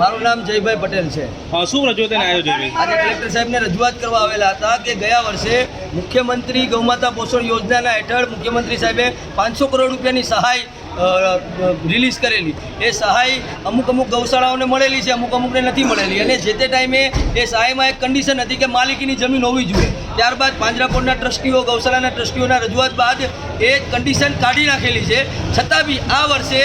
મારું નામ જયભાઈ પટેલ છે। શું રજૂઆત આયોજન આજે કલેક્ટર સાહેબને રજૂઆત કરવા આવેલા હતા કે ગયા વર્ષે મુખ્યમંત્રી ગૌમાતા પોષણ યોજનાના હેઠળ મુખ્યમંત્રી સાહેબે 500 કરોડ રૂપિયાની સહાય રિલીઝ કરેલી। એ સહાય અમુક ગૌશાળાઓને મળેલી છે, અમુકને નથી મળેલી, અને જે તે ટાઈમે એ સહાયમાં એક કન્ડિશન હતી કે માલિકીની જમીન હોવી જોઈએ। ત્યારબાદ પાંજરાપોળના ટ્રસ્ટીઓ, ગૌશાળાના ટ્રસ્ટીઓના રજૂઆત બાદ એ કન્ડિશન કાઢી નાખેલી છે। છતાં બી આ વર્ષે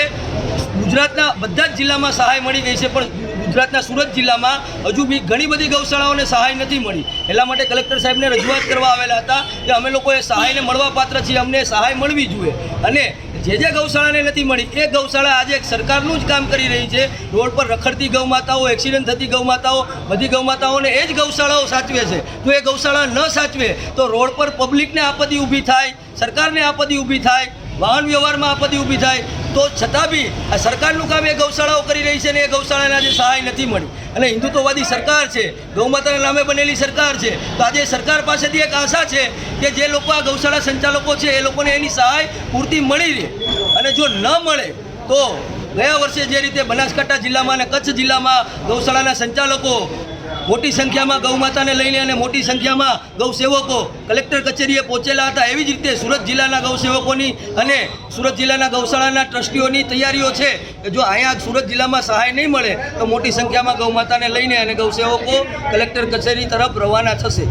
ગુજરાતના બધા જ જિલ્લામાં સહાય મળી ગઈ છે, પણ ગુજરાતના સુરત જિલ્લામાં હજુ બી ઘણી બધી ગૌશાળાઓને સહાય નથી મળી। એટલા માટે કલેક્ટર સાહેબને રજૂઆત કરવા આવેલા હતા કે અમે લોકો એ સહાયને મળવા પાત્ર છીએ, અમને સહાય મળવી જોઈએ। અને જે ગૌશાળાને નથી મળી એ ગૌશાળા આજે સરકારનું જ કામ કરી રહી છે। રોડ પર રખડતી ગૌમાતાઓ, એક્સિડન્ટ થતી ગૌમાતાઓ, બધી ગૌમાતાઓને એ જ ગૌશાળાઓ સાચવે છે। જો એ ગૌશાળા ન સાચવે તો રોડ પર પબ્લિકને આપત્તિ ઊભી થાય, સરકારને આપત્તિ ઊભી થાય, વાહન વ્યવહારમાં આપત્તિ ઊભી થાય। તો છતાં બી આ સરકારનું કામ એ ગૌશાળાઓ કરી રહી છે, ને એ ગૌશાળાને આજે સહાય નથી મળી। અને હિન્દુત્વવાદી સરકાર છે, ગૌમાતાના નામે બનેલી સરકાર છે, તો આજે સરકાર પાસેથી એક આશા છે કે જે લોકો આ ગૌશાળા સંચાલકો છે એ લોકોને એની સહાય પૂરતી મળી રહે। અને જો ન મળે તો ગયા વર્ષે જે રીતે બનાસકાંઠા જિલ્લામાં અને કચ્છ જિલ્લામાં ગૌશાળાના સંચાલકો મોટી સંખ્યામાં ગૌમાતાને લઈને અને મોટી સંખ્યામાં ગૌસેવકો કલેક્ટર કચેરીએ પહોંચેલા હતા, એવી જ રીતે સુરત જિલ્લાના ગૌસેવકોની અને સુરત જિલ્લાના ગૌશાળાના ટ્રસ્ટીઓની તૈયારીઓ છે કે જો અહીંયા સુરત જિલ્લામાં સહાય નહીં મળે તો મોટી સંખ્યામાં ગૌમાતાને લઈને અને ગૌસેવકો કલેક્ટર કચેરી તરફ રવાના થશે।